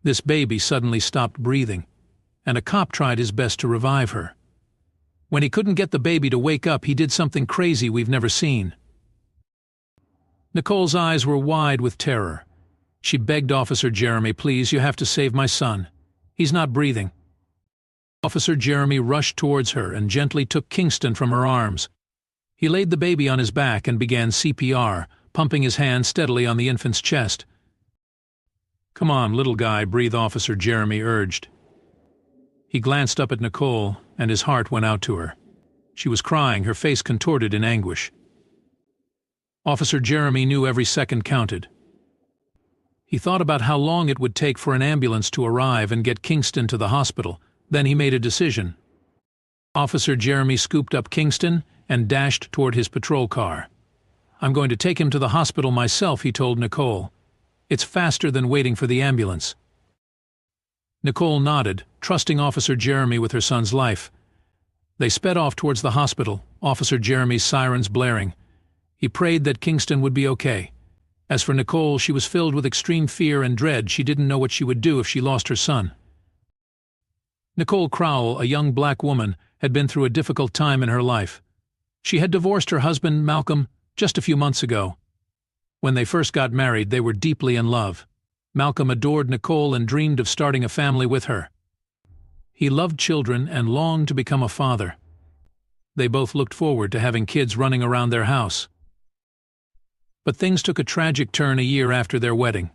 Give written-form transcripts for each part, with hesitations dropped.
This baby suddenly stopped breathing, and a cop tried his best to revive her. When he couldn't get the baby to wake up, he did something crazy we've never seen. Nicole's eyes were wide with terror. She begged Officer Jeremy, "Please, you have to save my son. He's not breathing." Officer Jeremy rushed towards her and gently took Kingston from her arms. He laid the baby on his back and began CPR, pumping his hand steadily on the infant's chest. "Come on, little guy," breathed Officer Jeremy urged. He glanced up at Nicole, and his heart went out to her. She was crying, her face contorted in anguish. Officer Jeremy knew every second counted. He thought about how long it would take for an ambulance to arrive and get Kingston to the hospital. Then he made a decision. Officer Jeremy scooped up Kingston and dashed toward his patrol car. "I'm going to take him to the hospital myself," he told Nicole. "It's faster than waiting for the ambulance." Nicole nodded, trusting Officer Jeremy with her son's life. They sped off towards the hospital, Officer Jeremy's sirens blaring. He prayed that Kingston would be okay. As for Nicole, she was filled with extreme fear and dread. She didn't know what she would do if she lost her son. Nicole Crowell, a young black woman, had been through a difficult time in her life. She had divorced her husband, Malcolm, just a few months ago. When they first got married, they were deeply in love. Malcolm adored Nicole and dreamed of starting a family with her. He loved children and longed to become a father. They both looked forward to having kids running around their house. But things took a tragic turn a year after their wedding.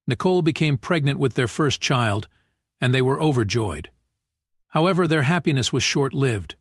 Nicole became pregnant with their first child, and they were overjoyed. However, their happiness was short-lived.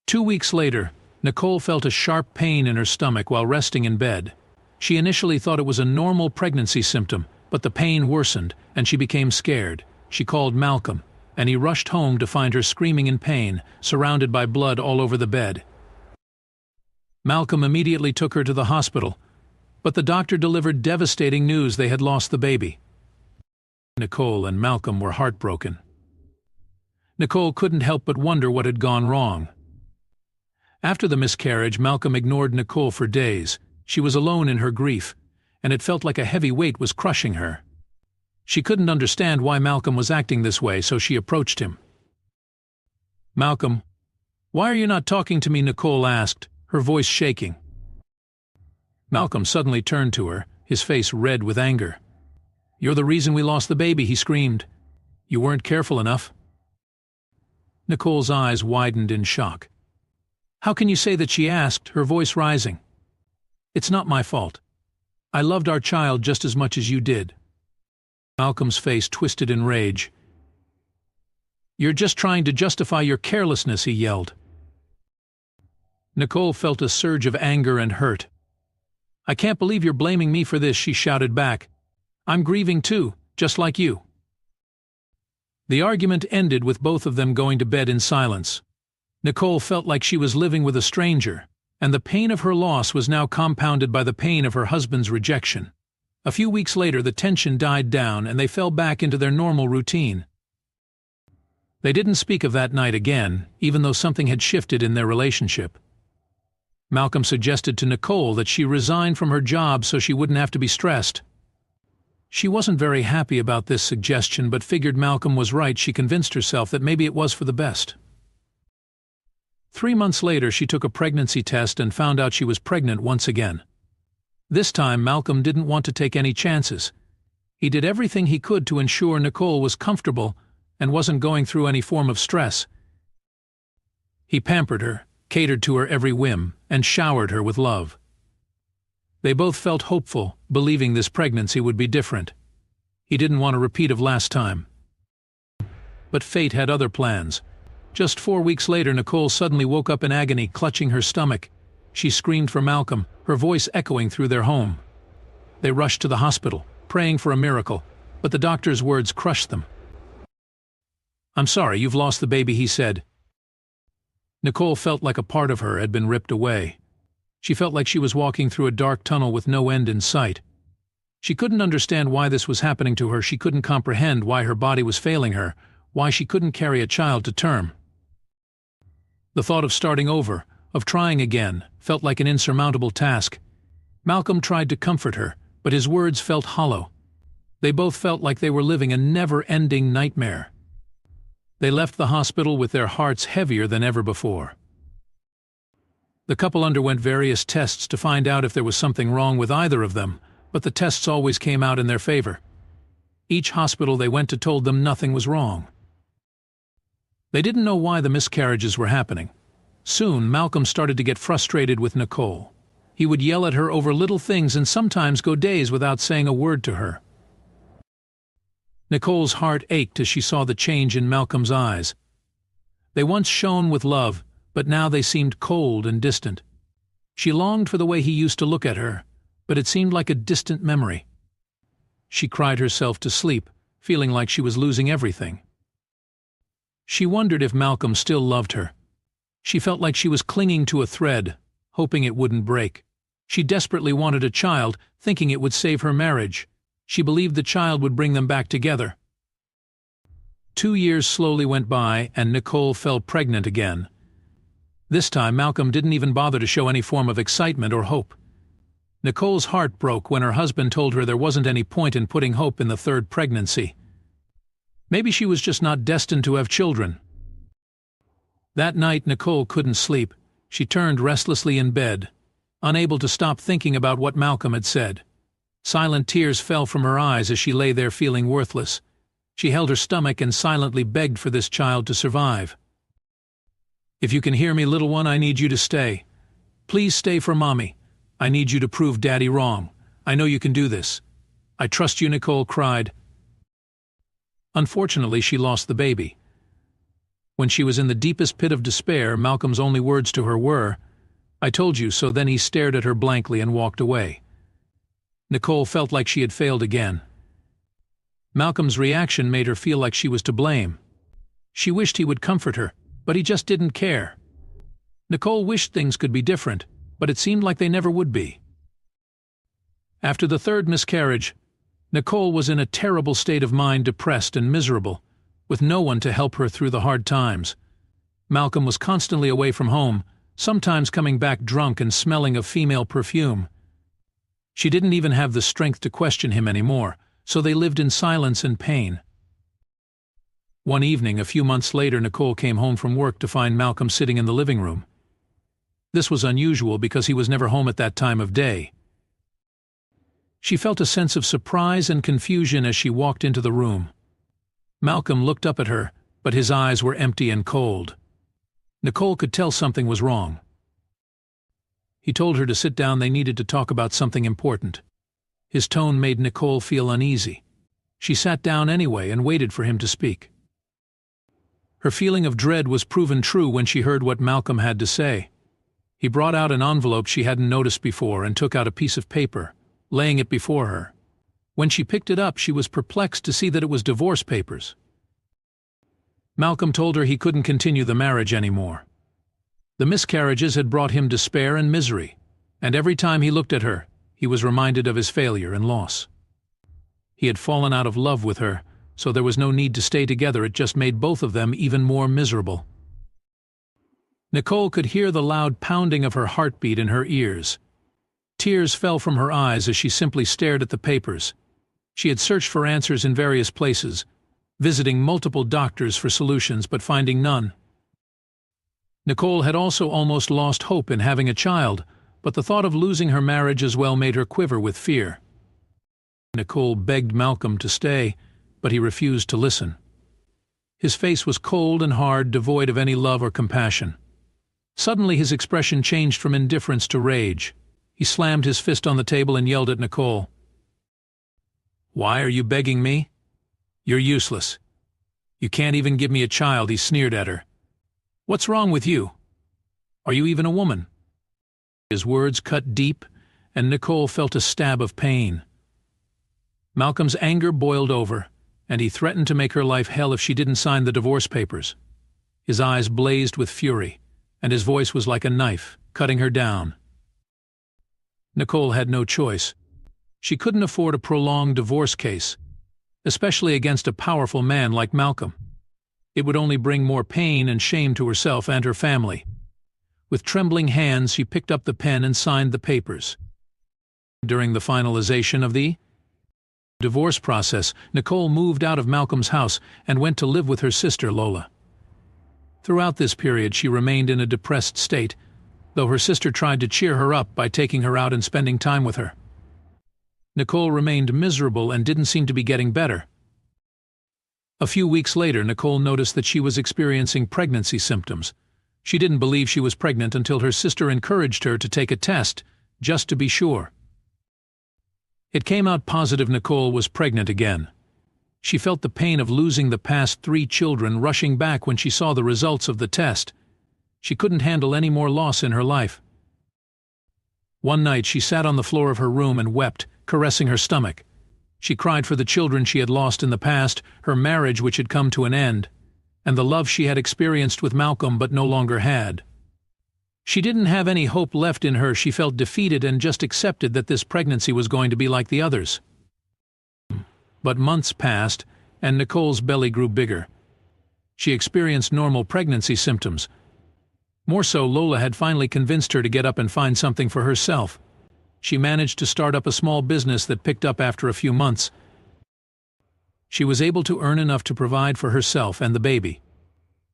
2 weeks later, Nicole felt a sharp pain in her stomach while resting in bed. She initially thought it was a normal pregnancy symptom, but the pain worsened, and she became scared. She called Malcolm, and he rushed home to find her screaming in pain, surrounded by blood all over the bed. Malcolm immediately took her to the hospital, but the doctor delivered devastating news: they had lost the baby. Nicole and Malcolm were heartbroken. Nicole couldn't help but wonder what had gone wrong. After the miscarriage, Malcolm ignored Nicole for days. She was alone in her grief, and it felt like a heavy weight was crushing her. She couldn't understand why Malcolm was acting this way, so she approached him. "Malcolm, why are you not talking to me?" Nicole asked, her voice shaking. Malcolm suddenly turned to her, his face red with anger. "You're the reason we lost the baby," he screamed. "You weren't careful enough." Nicole's eyes widened in shock. "How can you say that?" she asked, her voice rising. "It's not my fault. I loved our child just as much as you did." Malcolm's face twisted in rage. "You're just trying to justify your carelessness," he yelled. Nicole felt a surge of anger and hurt. "I can't believe you're blaming me for this," she shouted back. "I'm grieving too, just like you." The argument ended with both of them going to bed in silence. Nicole felt like she was living with a stranger, and the pain of her loss was now compounded by the pain of her husband's rejection. A few weeks later, the tension died down and they fell back into their normal routine. They didn't speak of that night again, even though something had shifted in their relationship. Malcolm suggested to Nicole that she resign from her job so she wouldn't have to be stressed. She wasn't very happy about this suggestion, but figured Malcolm was right. She convinced herself that maybe it was for the best. 3 months later, she took a pregnancy test and found out she was pregnant once again. This time, Malcolm didn't want to take any chances. He did everything he could to ensure Nicole was comfortable and wasn't going through any form of stress. He pampered her, catered to her every whim, and showered her with love. They both felt hopeful, believing this pregnancy would be different. He didn't want a repeat of last time. But fate had other plans. Just 4 weeks later, Nicole suddenly woke up in agony, clutching her stomach. She screamed for Malcolm, her voice echoing through their home. They rushed to the hospital, praying for a miracle, but the doctor's words crushed them. "I'm sorry, you've lost the baby," he said. Nicole felt like a part of her had been ripped away. She felt like she was walking through a dark tunnel with no end in sight. She couldn't understand why this was happening to her. She couldn't comprehend why her body was failing her, why she couldn't carry a child to term. The thought of starting over, of trying again, felt like an insurmountable task. Malcolm tried to comfort her, but his words felt hollow. They both felt like they were living a never-ending nightmare. They left the hospital with their hearts heavier than ever before. The couple underwent various tests to find out if there was something wrong with either of them, but the tests always came out in their favor. Each hospital they went to told them nothing was wrong. They didn't know why the miscarriages were happening. Soon, Malcolm started to get frustrated with Nicole. He would yell at her over little things and sometimes go days without saying a word to her. Nicole's heart ached as she saw the change in Malcolm's eyes. They once shone with love, but now they seemed cold and distant. She longed for the way he used to look at her, but it seemed like a distant memory. She cried herself to sleep, feeling like she was losing everything. She wondered if Malcolm still loved her. She felt like she was clinging to a thread, hoping it wouldn't break. She desperately wanted a child, thinking it would save her marriage. She believed the child would bring them back together. 2 years slowly went by, and Nicole fell pregnant again. This time, Malcolm didn't even bother to show any form of excitement or hope. Nicole's heart broke when her husband told her there wasn't any point in putting hope in the third pregnancy. Maybe she was just not destined to have children. That night, Nicole couldn't sleep. She turned restlessly in bed, unable to stop thinking about what Malcolm had said. Silent tears fell from her eyes as she lay there feeling worthless. She held her stomach and silently begged for this child to survive. "If you can hear me, little one, I need you to stay. Please stay for Mommy. I need you to prove Daddy wrong. I know you can do this. I trust you," Nicole cried. Unfortunately, she lost the baby. When she was in the deepest pit of despair, Malcolm's only words to her were, "I told you so." Then he stared at her blankly and walked away. Nicole felt like she had failed again. Malcolm's reaction made her feel like she was to blame. She wished he would comfort her, but he just didn't care. Nicole wished things could be different, but it seemed like they never would be. After the third miscarriage, Nicole was in a terrible state of mind, depressed and miserable, with no one to help her through the hard times. Malcolm was constantly away from home, sometimes coming back drunk and smelling of female perfume. She didn't even have the strength to question him anymore, so they lived in silence and pain. One evening, a few months later, Nicole came home from work to find Malcolm sitting in the living room. This was unusual because he was never home at that time of day. She felt a sense of surprise and confusion as she walked into the room. Malcolm looked up at her, but his eyes were empty and cold. Nicole could tell something was wrong. He told her to sit down. They needed to talk about something important. His tone made Nicole feel uneasy. She sat down anyway and waited for him to speak. Her feeling of dread was proven true when she heard what Malcolm had to say. He brought out an envelope she hadn't noticed before and took out a piece of paper, laying it before her. When she picked it up, she was perplexed to see that it was divorce papers. Malcolm told her he couldn't continue the marriage anymore. The miscarriages had brought him despair and misery, and every time he looked at her, he was reminded of his failure and loss. He had fallen out of love with her, so there was no need to stay together. It just made both of them even more miserable. Nicole could hear the loud pounding of her heartbeat in her ears. Tears fell from her eyes as she simply stared at the papers. She had searched for answers in various places, visiting multiple doctors for solutions, but finding none. Nicole had also almost lost hope in having a child, but the thought of losing her marriage as well made her quiver with fear. Nicole begged Malcolm to stay, but he refused to listen. His face was cold and hard, devoid of any love or compassion. Suddenly his expression changed from indifference to rage. He slammed his fist on the table and yelled at Nicole. "Why are you begging me? You're useless. You can't even give me a child," he sneered at her. "What's wrong with you? Are you even a woman?" His words cut deep, and Nicole felt a stab of pain. Malcolm's anger boiled over, and he threatened to make her life hell if she didn't sign the divorce papers. His eyes blazed with fury, and his voice was like a knife, cutting her down. Nicole had no choice. She couldn't afford a prolonged divorce case, especially against a powerful man like Malcolm. It would only bring more pain and shame to herself and her family. With trembling hands, she picked up the pen and signed the papers. During the finalization of the Divorce process, Nicole moved out of Malcolm's house and went to live with her sister Lola. Throughout this period she remained in a depressed state, though her sister tried to cheer her up by taking her out and spending time with her. Nicole remained miserable and didn't seem to be getting better. A few weeks later, Nicole noticed that she was experiencing pregnancy symptoms. She didn't believe she was pregnant until her sister encouraged her to take a test, just to be sure. It came out positive Nicole was pregnant again. She felt the pain of losing the past 3 children rushing back when she saw the results of the test. She couldn't handle any more loss in her life. One night she sat on the floor of her room and wept, caressing her stomach. She cried for the children she had lost in the past, her marriage which had come to an end, and the love she had experienced with Malcolm but no longer had. She didn't have any hope left in her. She felt defeated and just accepted that this pregnancy was going to be like the others. But months passed, and Nicole's belly grew bigger. She experienced normal pregnancy symptoms. More so, Lola had finally convinced her to get up and find something for herself. She managed to start up a small business that picked up after a few months. She was able to earn enough to provide for herself and the baby.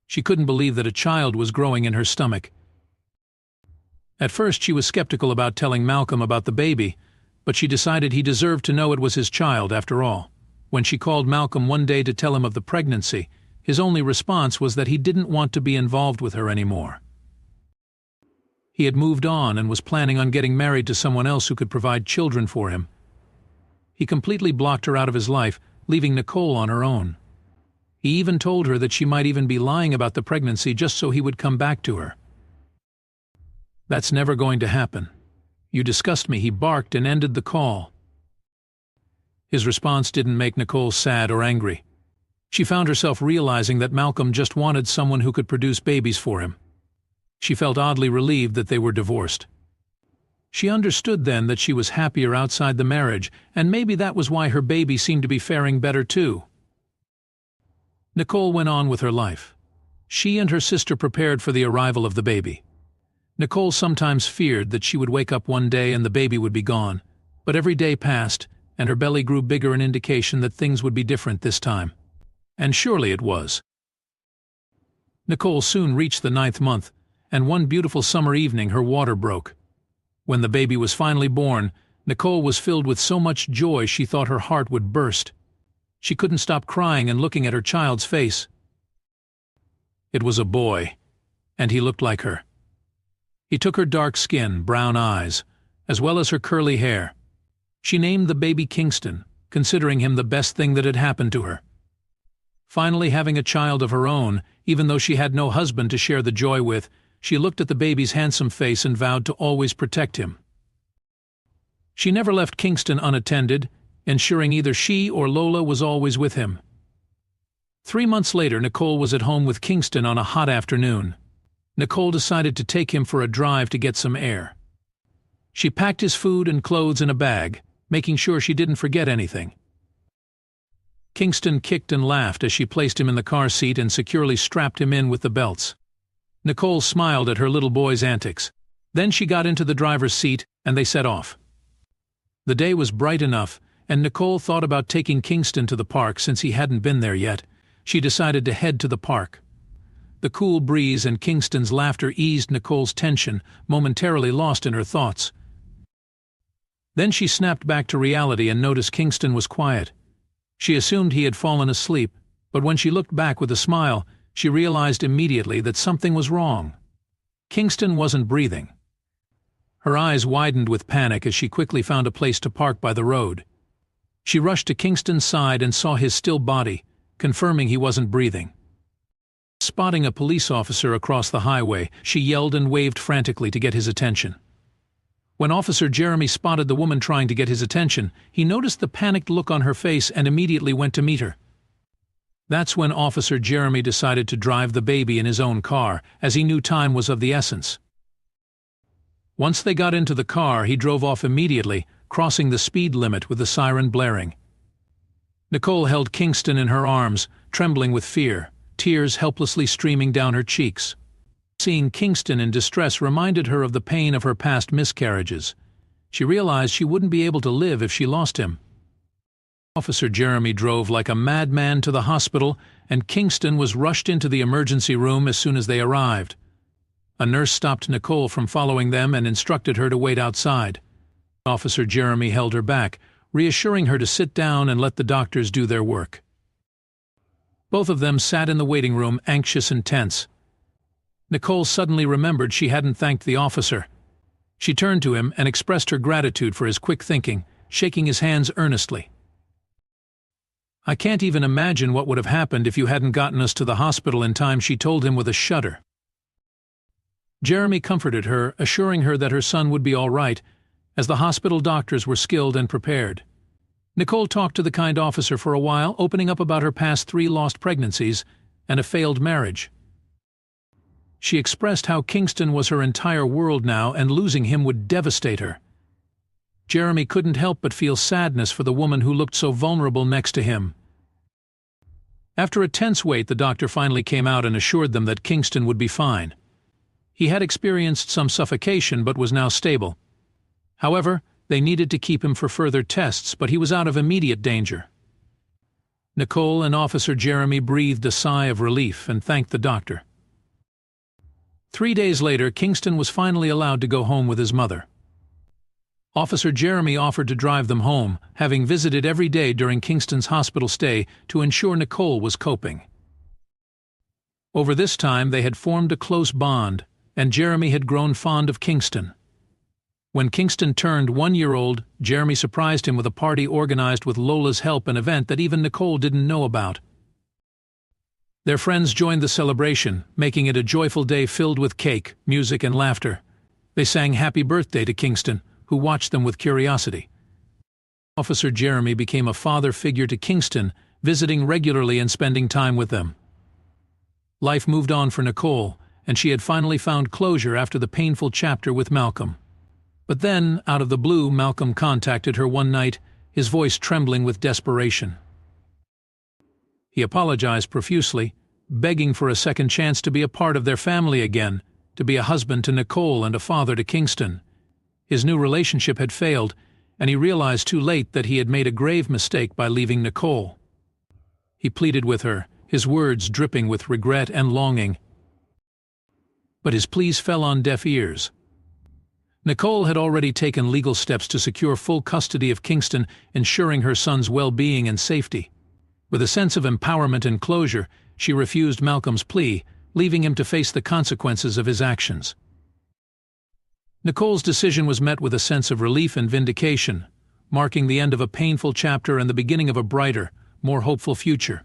She couldn't believe that a child was growing in her stomach. At first she was skeptical about telling Malcolm about the baby, but she decided he deserved to know it was his child after all. When she called Malcolm one day to tell him of the pregnancy, his only response was that he didn't want to be involved with her anymore. He had moved on and was planning on getting married to someone else who could provide children for him. He completely blocked her out of his life, leaving Nicole on her own. He even told her that she might even be lying about the pregnancy just so he would come back to her. "That's never going to happen. You disgust me," he barked and ended the call. His response didn't make Nicole sad or angry. She found herself realizing that Malcolm just wanted someone who could produce babies for him. She felt oddly relieved that they were divorced. She understood then that she was happier outside the marriage, and maybe that was why her baby seemed to be faring better too. Nicole went on with her life. She and her sister prepared for the arrival of the baby. Nicole sometimes feared that she would wake up one day and the baby would be gone, but every day passed, and her belly grew bigger, an indication that things would be different this time. And surely it was. Nicole soon reached the 9th month, and one beautiful summer evening her water broke. When the baby was finally born, Nicole was filled with so much joy she thought her heart would burst. She couldn't stop crying and looking at her child's face. It was a boy, and he looked like her. He took her dark skin, brown eyes, as well as her curly hair. She named the baby Kingston, considering him the best thing that had happened to her. Finally having a child of her own, even though she had no husband to share the joy with, she looked at the baby's handsome face and vowed to always protect him. She never left Kingston unattended, ensuring either she or Lola was always with him. 3 months later, Nicole was at home with Kingston on a hot afternoon. Nicole decided to take him for a drive to get some air. She packed his food and clothes in a bag, making sure she didn't forget anything. Kingston kicked and laughed as she placed him in the car seat and securely strapped him in with the belts. Nicole smiled at her little boy's antics. Then she got into the driver's seat and they set off. The day was bright enough, and Nicole thought about taking Kingston to the park since he hadn't been there yet. She decided to head to the park. The cool breeze and Kingston's laughter eased Nicole's tension, momentarily lost in her thoughts. Then she snapped back to reality and noticed Kingston was quiet. She assumed he had fallen asleep, but when she looked back with a smile, she realized immediately that something was wrong. Kingston wasn't breathing. Her eyes widened with panic as she quickly found a place to park by the road. She rushed to Kingston's side and saw his still body, confirming he wasn't breathing. Spotting a police officer across the highway, she yelled and waved frantically to get his attention. When Officer Jeremy spotted the woman trying to get his attention, he noticed the panicked look on her face and immediately went to meet her. That's when Officer Jeremy decided to drive the baby in his own car, as he knew time was of the essence. Once they got into the car, he drove off immediately, crossing the speed limit with the siren blaring. Nicole held Kingston in her arms, trembling with fear, tears helplessly streaming down her cheeks. Seeing Kingston in distress reminded her of the pain of her past miscarriages. She realized she wouldn't be able to live if she lost him. Officer Jeremy drove like a madman to the hospital, and Kingston was rushed into the emergency room as soon as they arrived. A nurse stopped Nicole from following them and instructed her to wait outside. Officer Jeremy held her back, reassuring her to sit down and let the doctors do their work. Both of them sat in the waiting room, anxious and tense. Nicole suddenly remembered she hadn't thanked the officer. She turned to him and expressed her gratitude for his quick thinking, shaking his hands earnestly. "I can't even imagine what would have happened if you hadn't gotten us to the hospital in time," she told him with a shudder. Jeremy comforted her, assuring her that her son would be all right, as the hospital doctors were skilled and prepared. Nicole talked to the kind officer for a while, opening up about her past 3 lost pregnancies and a failed marriage. She expressed how Kingston was her entire world now, and losing him would devastate her. Jeremy couldn't help but feel sadness for the woman who looked so vulnerable next to him. After a tense wait, the doctor finally came out and assured them that Kingston would be fine. He had experienced some suffocation but was now stable. However, they needed to keep him for further tests, but he was out of immediate danger. Nicole and Officer Jeremy breathed a sigh of relief and thanked the doctor. 3 days later, Kingston was finally allowed to go home with his mother. Officer Jeremy offered to drive them home, having visited every day during Kingston's hospital stay to ensure Nicole was coping. Over this time, they had formed a close bond, and Jeremy had grown fond of Kingston. When Kingston turned 1 year old, Jeremy surprised him with a party organized with Lola's help, an event that even Nicole didn't know about. Their friends joined the celebration, making it a joyful day filled with cake, music, and laughter. They sang happy birthday to Kingston, who watched them with curiosity. Officer Jeremy became a father figure to Kingston, visiting regularly and spending time with them. Life moved on for Nicole, and she had finally found closure after the painful chapter with Malcolm. But then, out of the blue, Malcolm contacted her one night, his voice trembling with desperation. He apologized profusely, begging for a second chance to be a part of their family again, to be a husband to Nicole and a father to Kingston. His new relationship had failed, and he realized too late that he had made a grave mistake by leaving Nicole. He pleaded with her, his words dripping with regret and longing. But his pleas fell on deaf ears. Nicole had already taken legal steps to secure full custody of Kingston, ensuring her son's well-being and safety. With a sense of empowerment and closure, she refused Malcolm's plea, leaving him to face the consequences of his actions. Nicole's decision was met with a sense of relief and vindication, marking the end of a painful chapter and the beginning of a brighter, more hopeful future.